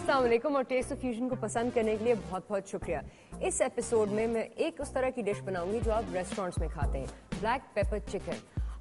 अस्सलाम वालेकुम और टेस्ट ऑफ फ्यूजन को पसंद करने के लिए बहुत बहुत शुक्रिया। इस एपिसोड में मैं एक उस तरह की डिश बनाऊंगी जो आप रेस्टोरेंट्स में खाते हैं, ब्लैक पेपर चिकन।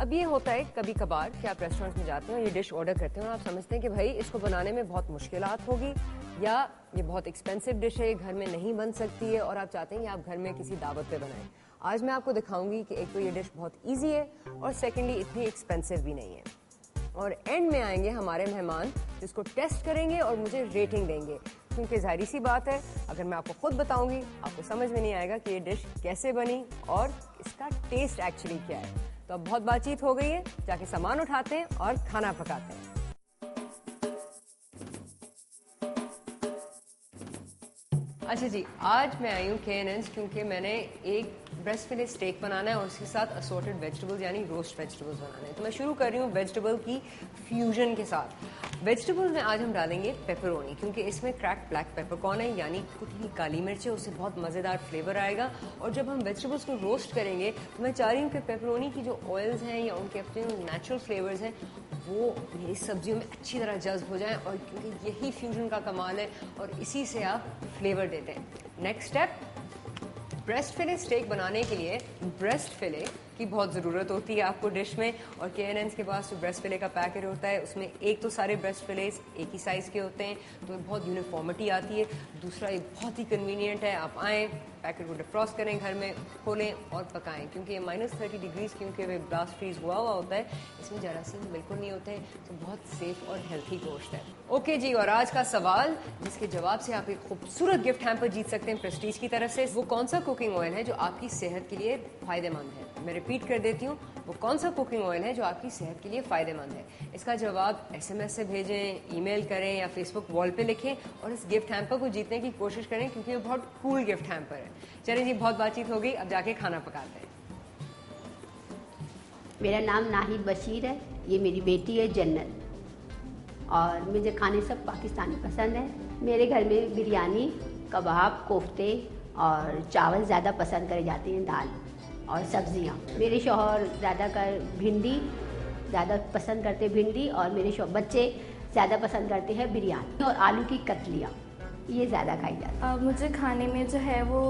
अब ये होता है कभी कभार कि आप रेस्टोरेंट्स में जाते हैं और ये डिश ऑर्डर करते हैं और आप समझते हैं कि भाई इसको बनाने में बहुत मुश्किलात होगी या ये बहुत एक्सपेंसिव डिश है, ये घर में नहीं बन सकती है और आप चाहते हैं कि आप घर में किसी दावत पे बनाएं। आज मैं आपको दिखाऊंगी कि एक तो ये डिश बहुत ईजी है और सेकेंडली इतनी एक्सपेंसिव भी नहीं है। और एंड में आएंगे हमारे मेहमान जिसको टेस्ट करेंगे और मुझे रेटिंग देंगे, क्योंकि जाहिर सी बात है अगर मैं आपको खुद बताऊंगी आपको समझ में नहीं आएगा कि ये डिश कैसे बनी और इसका टेस्ट एक्चुअली क्या है। तो अब बहुत बातचीत हो गई है, जाके सामान उठाते हैं और खाना पकाते हैं। अच्छा जी, आज मैं आई हूँ KNN's क्योंकि मैंने एक ब्रेस्ट फिले स्टेक बनाना है और उसके साथ असॉर्टेड वेजिटेबल्स यानी रोस्ट वेजिटेबल्स बनाने हैं। तो मैं शुरू कर रही हूँ वेजिटेबल की फ्यूजन के साथ। वेजिटेबल्स में आज हम डालेंगे पेपरोनी, क्योंकि इसमें क्रैक्ड ब्लैक पेपरकॉर्न है यानी कुटी हुई काली मिर्च है, उससे बहुत मज़ेदार फ्लेवर आएगा। और जब हम वेजिटेबल्स को रोस्ट करेंगे तो मैं चाह रही हूँ कि पेपरोनी की जो ऑयल्स हैं या उनके अपने नेचुरल फ्लेवर्स हैं वो मेरी सब्जियों में अच्छी तरह जज्ब हो जाएं, और क्योंकि यही फ्यूजन का कमाल है और इसी से आप फ्लेवर देते हैं। नेक्स्ट स्टेप, ब्रेस्ट फिले स्टेक बनाने के लिए ब्रेस्ट फिले की बहुत ज़रूरत होती है आपको डिश में, और KNN's के पास जो ब्रेस्ट फिले का पैकेट होता है उसमें एक तो सारे ब्रेस्ट फिलेस एक ही साइज़ के होते हैं तो बहुत यूनिफॉर्मिटी आती है। दूसरा ये बहुत ही कन्वीनियंट है, आप आएँ पैकेट को डिफ्रॉस्ट करें, घर में खोलें और पकाएं, क्योंकि ये -30 डिग्रीज क्योंकि वे ब्लास्ट फ्रीज हुआ होता है, इसमें जरासीम बिल्कुल नहीं होते हैं, तो बहुत सेफ और हेल्थी गोश्त है। ओके जी, और आज का सवाल जिसके जवाब से आप एक खूबसूरत गिफ्ट हैम्पर जीत सकते हैं प्रेस्टीज की तरफ से, वो कौन सा कुकिंग ऑयल है जो आपकी सेहत के लिए फ़ायदेमंद है। मैं रिपीट कर देती हूँ, वो कौन सा कुकिंग ऑयल है जो आपकी सेहत के लिए फ़ायदेमंद है। इसका जवाब SMS से भेजें, ईमेल करें या फेसबुक वॉल पे लिखें और इस गिफ्ट हैम्पर को जीतने की कोशिश करें, क्योंकि ये बहुत कूल गिफ्ट हैम्पर है। चलिए जी, बहुत बातचीत हो गई, अब जाके खाना पकाते हैं। मेरा नाम नाहिद बशीर है, ये मेरी बेटी है जन्नत, और मुझे खाने सब पाकिस्तानी पसंद है। मेरे घर में बिरयानी, कबाब, कोफ्ते और चावल ज़्यादा पसंद करे जाते हैं, दाल और सब्जियां। मेरे शौहर ज़्यादातर भिंडी ज़्यादा पसंद करते हैं, भिंडी, और मेरे बच्चे ज़्यादा पसंद करते हैं बिरयानी और आलू की कतलियाँ, ये ज़्यादा खाई जाती है। मुझे खाने में जो है वो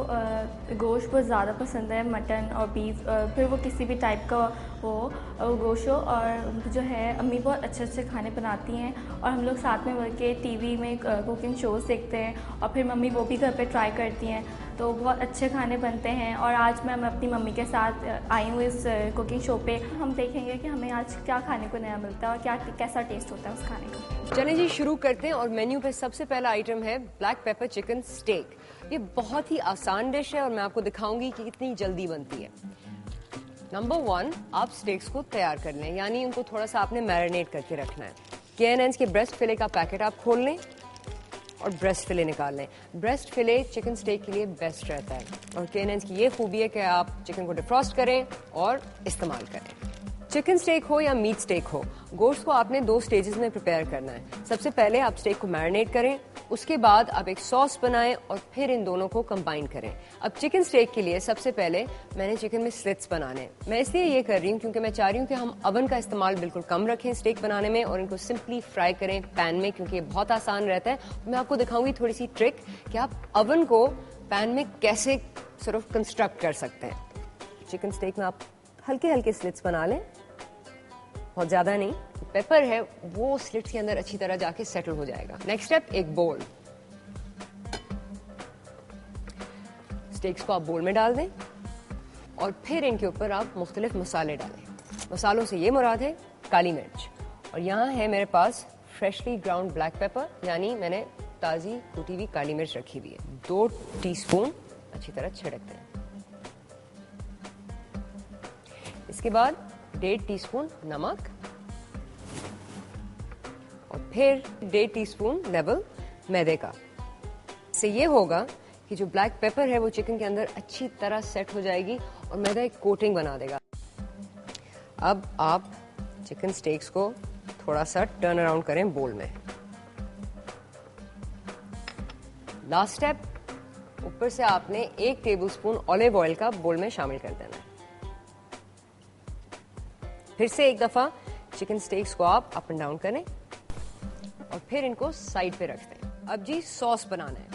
गोश्त बहुत ज़्यादा पसंद है, मटन और बीफ, फिर वो किसी भी टाइप का हो गोश्त हो। और जो है अम्मी बहुत अच्छे अच्छे खाने बनाती हैं और हम लोग साथ में मिल के TV में कुकिंग शोज़ देखते हैं और फिर मम्मी वो भी घर पे ट्राई करती हैं, तो बहुत अच्छे खाने बनते हैं। और आज मैं अपनी मम्मी के साथ आई हूँ इस कुकिंग शो पे। हम देखेंगे कि हमें आज क्या खाने को नया मिलता है और कैसा टेस्ट होता है उस खाने का। चलें जी, शुरू करते हैं। और मेन्यू पे सबसे पहला आइटम है ब्लैक पेपर चिकन स्टेक। ये बहुत ही आसान डिश है और मैं आपको दिखाऊंगी कि कितनी जल्दी बनती है। नंबर 1, आप स्टेक्स को तैयार कर लें, यानी उनको थोड़ा सा आपने मैरिनेट करके रखना है। KNN's के ब्रेस्ट फिले का पैकेट आप खोल लें और ब्रेस्ट फिले निकाल लें। ब्रेस्ट फिले चिकन स्टेक के लिए बेस्ट रहता है और KNN's की ये खूबी है कि आप चिकन को डिफ्रॉस्ट करें और इस्तेमाल करें। चिकन स्टेक हो या मीट स्टेक हो, गोश्त को आपने 2 स्टेजेस में प्रिपेयर करना है। सबसे पहले आप स्टेक को मैरिनेट करें, उसके बाद आप एक सॉस बनाएं और फिर इन दोनों को कंबाइन करें। अब चिकन स्टेक के लिए सबसे पहले मैंने चिकन में स्लिट्स बनाने। मैं इसलिए ये कर रही हूँ क्योंकि मैं चाह रही हूँ कि हम अवन का इस्तेमाल बिल्कुल कम रखें स्टेक बनाने में और इनको सिंपली फ्राई करें पैन में, क्योंकि ये बहुत आसान रहता है। मैं आपको दिखाऊंगी थोड़ी सी ट्रिक कि आप अवन को पैन में कैसे कंस्ट्रक्ट कर सकते हैं। चिकन स्टेक में आप हल्के हल्के स्लिट्स बना लें, बहुत ज्यादा नहीं। पेपर है वो स्लिट्स के अंदर अच्छी तरह जाके सेटल हो जाएगा। नेक्स्ट स्टेप, एक बोल, स्टेक्स को आप बोल में डाल दें और फिर इनके ऊपर आप मुख्तलिफ मसाले डालें। मसालों से ये मुराद है काली मिर्च, और यहाँ है मेरे पास फ्रेशली ग्राउंड ब्लैक पेपर, यानी मैंने ताज़ी कुटी हुई काली मिर्च रखी हुई है। 2 टीस्पून अच्छी तरह छिड़क दें। इसके बाद 1.5 टीस्पून नमक और फिर 1.5 टीस्पून लेवल मैदे का। इससे ये होगा कि जो ब्लैक पेपर है वो चिकन के अंदर अच्छी तरह सेट हो जाएगी और मैदा एक कोटिंग बना देगा। अब आप चिकन स्टेक्स को थोड़ा सा टर्न अराउंड करें बोल में। लास्ट स्टेप, ऊपर से आपने 1 टेबलस्पून ऑलिव ऑयल का बोल में शामिल कर देना है। फिर से एक दफा चिकन स्टेक्स को आप अप एंड डाउन करें और फिर इनको साइड पे रख दें। अब जी सॉस बनाना है।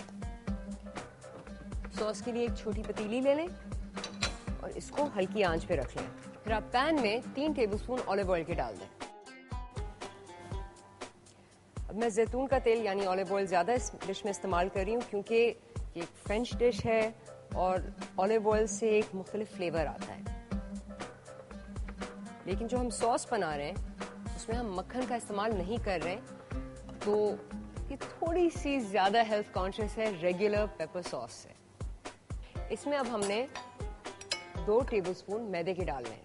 सॉस के लिए एक छोटी पतीली ले लें और इसको हल्की आंच पे रख लें। फिर आप पैन में 3 टेबलस्पून ऑलिव ऑयल के डाल दें। अब मैं जैतून का तेल यानी ऑलिव ऑयल ज़्यादा इस डिश में इस्तेमाल कर रही हूँ क्योंकि ये एक फ्रेंच डिश है और ऑलिव ऑयल से एक मुख्तलिफ फ्लेवर आता है। लेकिन जो हम सॉस बना रहे हैं उसमें हम मक्खन का इस्तेमाल नहीं कर रहे हैं, तो ये थोड़ी सी ज़्यादा हेल्थ कॉन्शियस है रेगुलर पेपर सॉस से। इसमें अब हमने 2 टेबलस्पून मैदे के डालने हैं।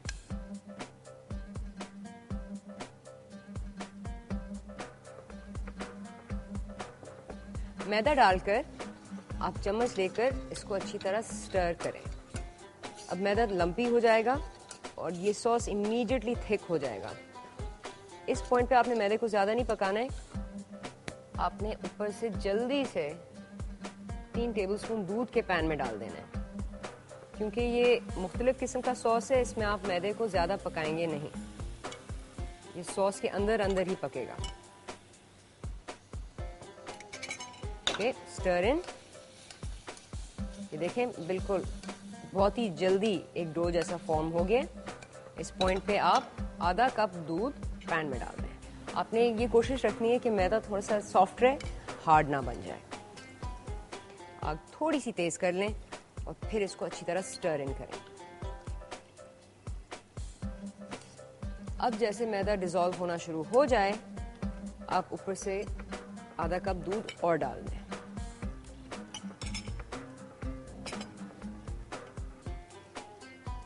मैदा डालकर आप चम्मच लेकर इसको अच्छी तरह स्टर करें। अब मैदा लंपी हो जाएगा और ये सॉस इमीडिएटली थिक हो जाएगा। इस पॉइंट पे आपने मैदे को ज़्यादा नहीं पकाना है, आपने ऊपर से जल्दी से 3 टेबलस्पून दूध के पैन में डाल देना है। क्योंकि ये मुख्तलिफ किस्म का सॉस है, इसमें आप मैदे को ज़्यादा पकाएंगे नहीं, ये सॉस के अंदर अंदर ही पकेगा। Okay, stir in. ये देखें बिल्कुल बहुत ही जल्दी एक डो जैसा फॉर्म हो गया। इस पॉइंट पे आप आधा कप दूध पैन में डाल दें। आपने ये कोशिश रखनी है कि मैदा थोड़ा सा सॉफ्ट रहे, हार्ड ना बन जाए। आग थोड़ी सी तेज कर लें और फिर इसको अच्छी तरह स्टर इन करें। अब जैसे मैदा डिसॉल्व होना शुरू हो जाए, आप ऊपर से आधा कप दूध और डाल दें।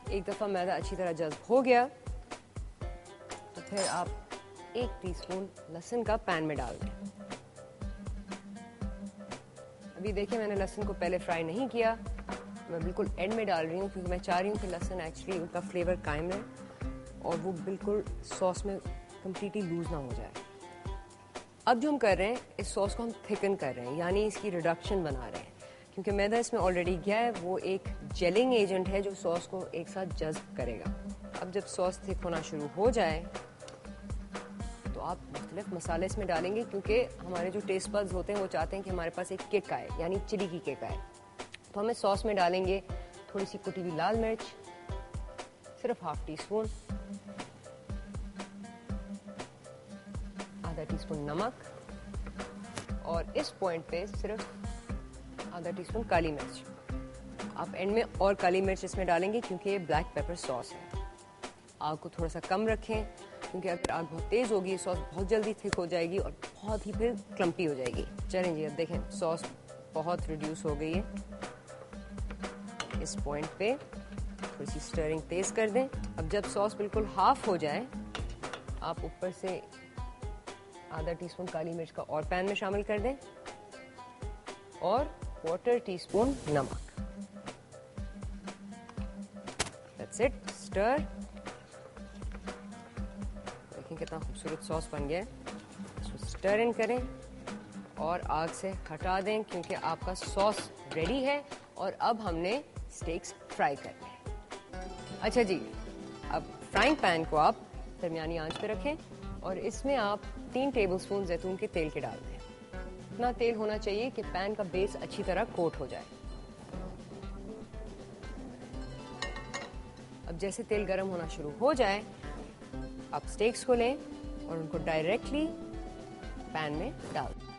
एक दफा मैदा अच्छी तरह जज्ब हो गया तो फिर आप 1 टीस्पून लहसुन का पैन में डाल दें। अभी देखिए मैंने लहसुन को पहले फ्राई नहीं किया, मैं बिल्कुल एंड में डाल रही हूँ क्योंकि मैं चाह रही हूँ कि लहसुन एक्चुअली उनका फ्लेवर कायम रहे और वो बिल्कुल सॉस में कम्प्लीटली लूज ना हो जाए। अब जो हम कर रहे हैं, इस सॉस को हम थिकन कर रहे हैं, यानी इसकी रिडक्शन बना रहे हैं। क्योंकि मैदा इसमें ऑलरेडी गया है, वो एक जेलिंग एजेंट है जो सॉस को एक साथ जज्ब करेगा। अब जब सॉस थिक होना शुरू हो जाए तो आप मुख्तलिफ मसाले इसमें डालेंगे, क्योंकि हमारे जो टेस्ट बड्स होते हैं वो चाहते हैं कि हमारे पास एक किक आए, यानी चिली की किक आए। तो हमें सॉस में डालेंगे थोड़ी सी कुटी हुई लाल मिर्च, सिर्फ ½ टीस्पून, आधा टीस्पून नमक और इस पॉइंट पे सिर्फ आधा टीस्पून काली मिर्च। आप एंड में और काली मिर्च इसमें डालेंगे क्योंकि ये ब्लैक पेपर सॉस है। आग को थोड़ा सा कम रखें क्योंकि अगर आग बहुत तेज होगी सॉस बहुत जल्दी थिक हो जाएगी और बहुत ही फिर क्लम्पी हो जाएगी। चलें जी, अब देखें सॉस बहुत रिड्यूस हो गई है। इस पॉइंट पे थोड़ी सी स्टरिंग तेज कर दें। अब जब सॉस बिल्कुल हाफ हो जाए, आप ऊपर से आधा टीस्पून काली मिर्च का और पैन में शामिल कर दें और 1/4 टीस्पून नमक। That's it, stir। देखें कितना खूबसूरत सॉस बन गया है। इसको स्टर इन करें और आग से हटा दें क्योंकि आपका सॉस रेडी है और अब हमने स्टेक्स फ्राई करने हैं। अच्छा जी, अब फ्राइंग पैन को आप दरमियानी आंच पे रखें और इसमें आप 3 टेबलस्पून जैतून के तेल के डाल दें। इतना तेल होना चाहिए कि पैन का बेस अच्छी तरह कोट हो जाए। अब जैसे तेल गर्म होना शुरू हो जाए, आप स्टेक्स को लें और उनको डायरेक्टली पैन में डाल दें।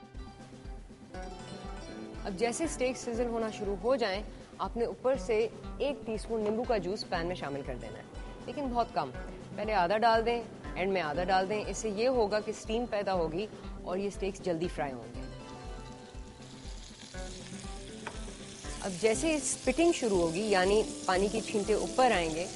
अब जैसे स्टेक्स सिजल होना शुरू हो जाएं, आपने ऊपर से 1 टीस्पून नींबू का जूस पैन में शामिल कर देना है, लेकिन बहुत कम। पहले आधा डाल दें, एंड में आधा डाल दें। इससे ये होगा कि स्टीम पैदा होगी और ये स्टेक्स जल्दी फ्राई होंगे। अब जैसे स्पिटिंग शुरू होगी, यानी पानी की छींटे ऊपर आएंगे,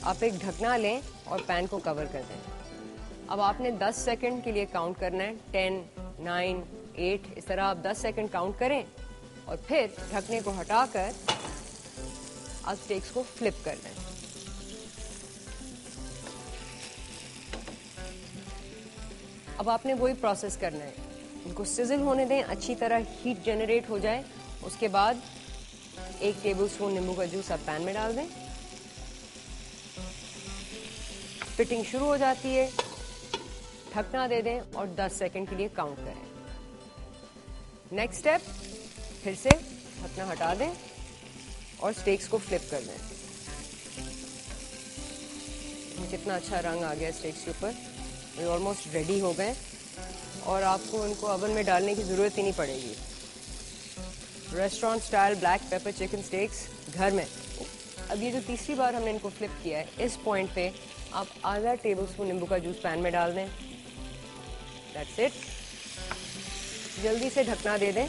आप एक ढकना लें और पैन को कवर कर दें। अब आपने 10 सेकंड के लिए काउंट करना है। 10, 9, 8 इस तरह आप 10 सेकंड काउंट करें और फिर ढकने को हटाकर आप स्टेक्स को फ्लिप कर दें। अब आपने वही प्रोसेस करना है, इनको सिजल होने दें, अच्छी तरह हीट जनरेट हो जाए। उसके बाद 1 टेबलस्पून नींबू का जूस आप पैन में डाल दें। फिटिंग शुरू हो जाती है, ढकना दे दें और 10 सेकंड के लिए काउंट करें। नेक्स्ट स्टेप, फिर से ढकना हटा दें और स्टेक्स को फ्लिप कर दें। कितना अच्छा रंग आ गया स्टेक्स के ऊपर, ये ऑलमोस्ट रेडी हो गए और आपको इनको ओवन में डालने की ज़रूरत ही नहीं पड़ेगी। Restaurant style black pepper chicken stakes घर में। अब ये जो तीसरी बार हमने इनको फ्लिप किया है, इस पॉइंट पे आप आधा टेबल स्पून नींबू का जूस पैन में डाल दें। That's it. जल्दी से ढकना दे दें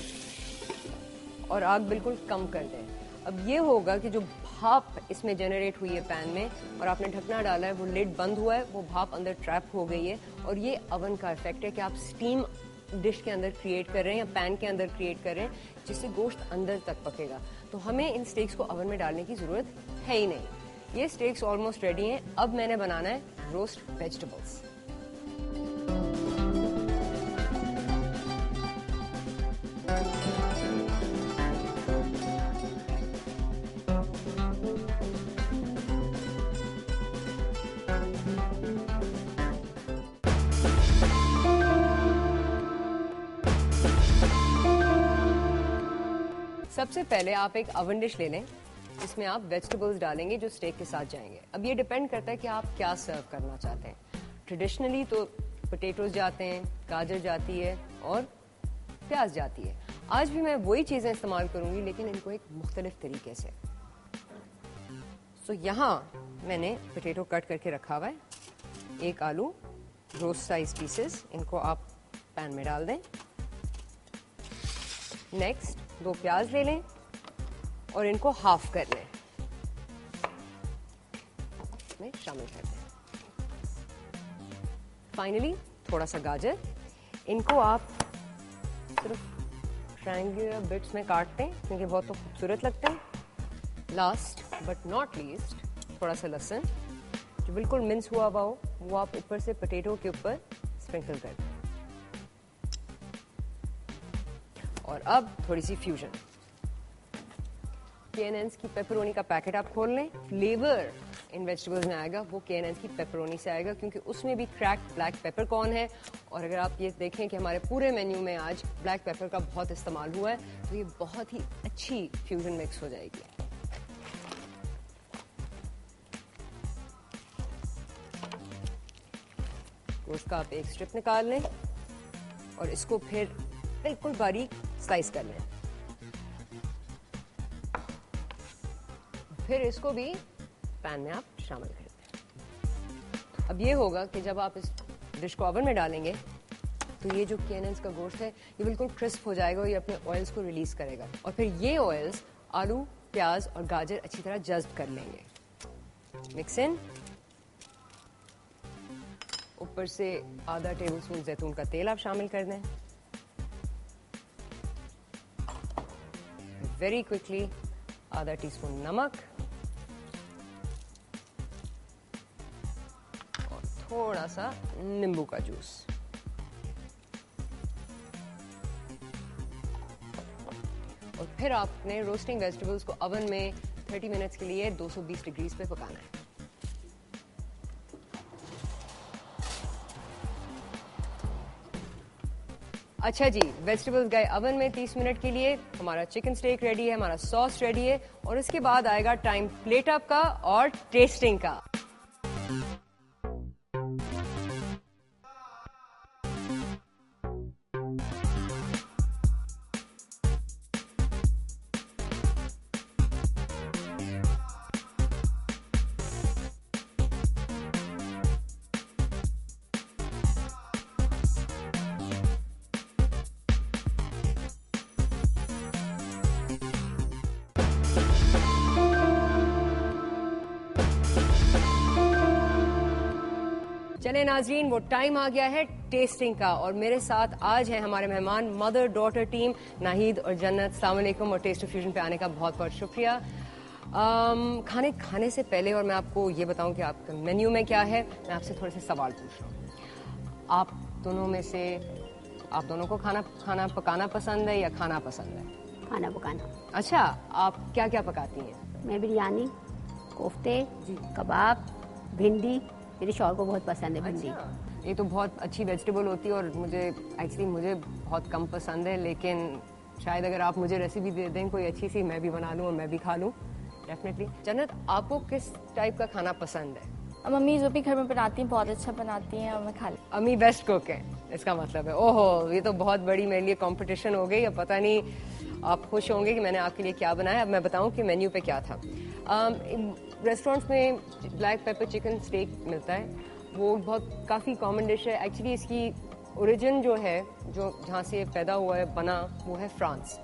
और आग बिल्कुल कम कर दें। अब ये होगा कि जो भाप इसमें जनरेट हुई है पैन में और आपने ढकना डाला है, वो लिड बंद हुआ है, वो भाप अंदर ट्रैप हो गई है और ये ओवन का इफेक्ट है कि आप स्टीम डिश के अंदर क्रिएट कर रहे हैं या पैन के अंदर क्रिएट कर रहे हैं, जिससे गोश्त अंदर तक पकेगा। तो हमें इन स्टेक्स को ओवन में डालने की ज़रूरत है ही नहीं। ये स्टेक्स ऑलमोस्ट रेडी हैं। अब मैंने बनाना है रोस्ट वेजिटेबल्स। सबसे पहले आप एक ओवन डिश ले लें, इसमें आप वेजिटेबल्स डालेंगे जो स्टेक के साथ जाएंगे। अब ये डिपेंड करता है कि आप क्या सर्व करना चाहते हैं। ट्रेडिशनली तो पोटैटोज जाते हैं, गाजर जाती है और प्याज जाती है। आज भी मैं वही चीज़ें इस्तेमाल करूंगी लेकिन इनको एक मुख्तलिफ तरीके से। तो यहाँ मैंने पोटैटो कट करके रखा हुआ है, एक आलू रोस्ट साइज पीसेस, इनको आप पैन में डाल दें। नेक्स्ट 2 प्याज ले लें और इनको हाफ कर लें, इसमें शामिल कर दें। फाइनली थोड़ा सा गाजर, इनको आप सिर्फ ट्रायंगुलर बिट्स में काटते हैं क्योंकि बहुत तो खूबसूरत लगता है। लास्ट बट नॉट लीस्ट थोड़ा सा लहसुन जो बिल्कुल मिन्स हुआ हुआ हो, वो आप ऊपर से पोटैटो के ऊपर स्प्रिंकल कर दें। और अब थोड़ी सी फ्यूजन। K&N's की पेपरोनी का पैकेट आप खोल लें। फ्लेवर इन वेजिटेबल्स में आएगा वो K&N's की पेपरोनी से आएगा क्योंकि उसमें भी क्रैक्ड ब्लैक पेपर कॉर्न है। और अगर आप ये देखें कि हमारे पूरे मेन्यू में आज ब्लैक पेपर का बहुत इस्तेमाल हुआ है, तो ये बहुत ही अच्छी फ्यूजन मिक्स हो जाएगी। गोश्त का आप एक स्ट्रिप निकाल लें और इसको फिर बिल्कुल बारीक स्लाइस कर लें। फिर इसको भी पैन में आप शामिल कर दें। अब ये होगा कि जब आप इस डिश को ओवन में डालेंगे तो ये जो K&N's का गोश्त है ये बिल्कुल क्रिस्प हो जाएगा और ये अपने ऑयल्स को रिलीज करेगा और फिर ये ऑयल्स आलू, प्याज और गाजर अच्छी तरह जज्ब कर लेंगे। Mix in. ऊपर से आधा टेबल स्पून जैतून का तेल आप शामिल कर दें। वेरी क्विकली आधा टीस्पून नमक और थोड़ा सा नींबू का जूस। और फिर आपने रोस्टिंग वेजिटेबल्स को ओवन में 30 मिनट्स के लिए 220 डिग्रीज पे पकाना है। अच्छा जी, वेजिटेबल्स गए ओवन में 30 मिनट के लिए, हमारा चिकन स्टेक रेडी है, हमारा सॉस रेडी है और इसके बाद आएगा टाइम प्लेट अप का और टेस्टिंग का। चले नाजरीन, वो टाइम आ गया है टेस्टिंग का और मेरे साथ आज हैं हमारे मेहमान मदर डॉटर टीम नाहिद और जन्नत। अस्सलाम वालेकुम और टेस्ट ऑफ फ्यूजन पे आने का बहुत बहुत शुक्रिया। खाने खाने से पहले और मैं आपको ये बताऊं कि आपका मेन्यू में क्या है, मैं आपसे थोड़े से सवाल पूछ रहा हूँ। आप दोनों में से आप दोनों को खाना पकाना पसंद है या खाना पसंद है? खाना पकाना। अच्छा, आप क्या क्या पकाती हैं? मैं बिरयानी, कोफ्ते, कबाब, भिंडी, मेरे शौहर को बहुत पसंद है भिंडी। ये तो बहुत अच्छी वेजिटेबल होती है और मुझे बहुत कम पसंद है, लेकिन शायद अगर आप मुझे रेसिपी दे दें कोई अच्छी सी, मैं भी बना लूँ और मैं भी खा लूँ डेफिनेटली। जन्नत, आपको किस टाइप का खाना पसंद है? मम्मी जो भी घर में बनाती हैं बहुत अच्छा बनाती हैं और मैं खा लेती अम्मी बेस्ट कुक है, इसका मतलब है। ओहो, ये तो बहुत बड़ी मेरे लिए कंपटीशन हो गई। अब पता नहीं आप खुश होंगे कि मैंने आपके लिए क्या बनाया। अब मैं बताऊं कि मेन्यू पे क्या था। रेस्टोरेंट्स में ब्लैक पेपर चिकन स्टेक मिलता है, वो बहुत काफ़ी कॉमन डिश है। एक्चुअली इसकी ओरिजिन जो है, जो जहाँ से पैदा हुआ है, बना, वो है फ्रांस।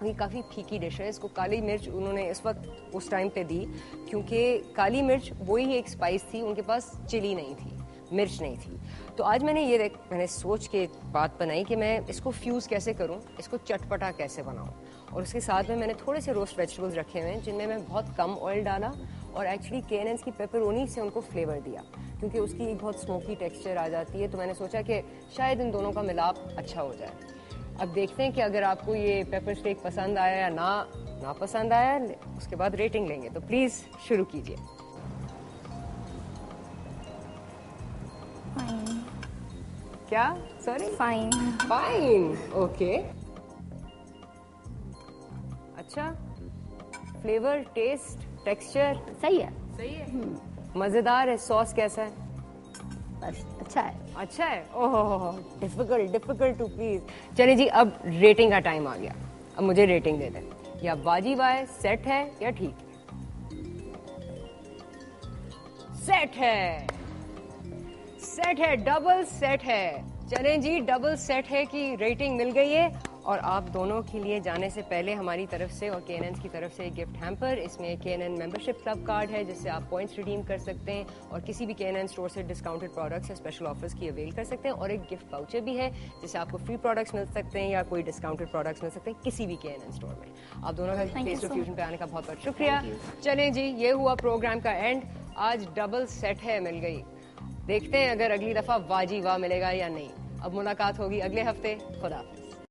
ये काफ़ी फीकी डिश है। इसको काली मिर्च उन्होंने इस वक्त उस टाइम पे दी क्योंकि काली मिर्च वही एक स्पाइस थी, उनके पास चिली नहीं थी, मिर्च नहीं थी। तो आज मैंने सोच के बात बनाई कि मैं इसको फ्यूज़ कैसे करूं, इसको चटपटा कैसे बनाऊं। और उसके साथ में मैंने थोड़े से रोस्ट वेजिटेबल्स रखे हुए हैं जिनमें मैं बहुत कम ऑयल डाला और एक्चुअली K&N's की पेपरोनी से उनको फ्लेवर दिया क्योंकि उसकी एक बहुत स्मोकी टेक्सचर आ जाती है। तो मैंने सोचा कि शायद इन दोनों का मिलाप अच्छा हो जाए। अब देखते हैं कि अगर आपको ये पेपर स्टेक पसंद आया या ना पसंद आया, उसके बाद रेटिंग लेंगे। तो प्लीज़ शुरू कीजिए। फाइन। क्या? सॉरी? फाइन। Fine, okay. अच्छा, फ्लेवर, टेस्ट, टेक्सचर सही है। सही है, मज़ेदार है। सॉस कैसा है? बस अच्छा है। अच्छा है। ओहो, डिफिकल्ट टू प्लीज। चलिए जी, अब रेटिंग का टाइम आ गया। अब मुझे रेटिंग दे दें, या वाजिब है, सेट है या ठीक है? सेट है, सेट है, डबल सेट है। चलें जी, डबल सेट है की रेटिंग मिल गई है। और आप दोनों के लिए जाने से पहले हमारी तरफ से और K&N's की तरफ से एक गिफ्ट हैम्पर, इसमें K&N मेंबरशिप क्लब कार्ड है जिससे आप पॉइंट्स रिडीम कर सकते हैं और किसी भी K&N स्टोर से डिस्काउंटेड प्रोडक्ट्स या स्पेशल ऑफर्स की अवेल कर सकते हैं। और एक गिफ्ट वाउचर भी है जिससे आपको फ्री प्रोडक्ट्स मिल सकते हैं या कोई डिस्काउंटेड प्रोडक्ट्स मिल सकते हैं किसी भी K&N स्टोर में। आप दोनों का टेस्ट ऑफ फ्यूजन पे आने का बहुत बहुत शुक्रिया। चलें जी, ये हुआ प्रोग्राम का एंड। आज डबल सेट है मिल गई। देखते हैं अगर अगली दफा वाजी वाह मिलेगा या नहीं। अब मुलाकात होगी अगले हफ्ते। खुदा हाफिज़।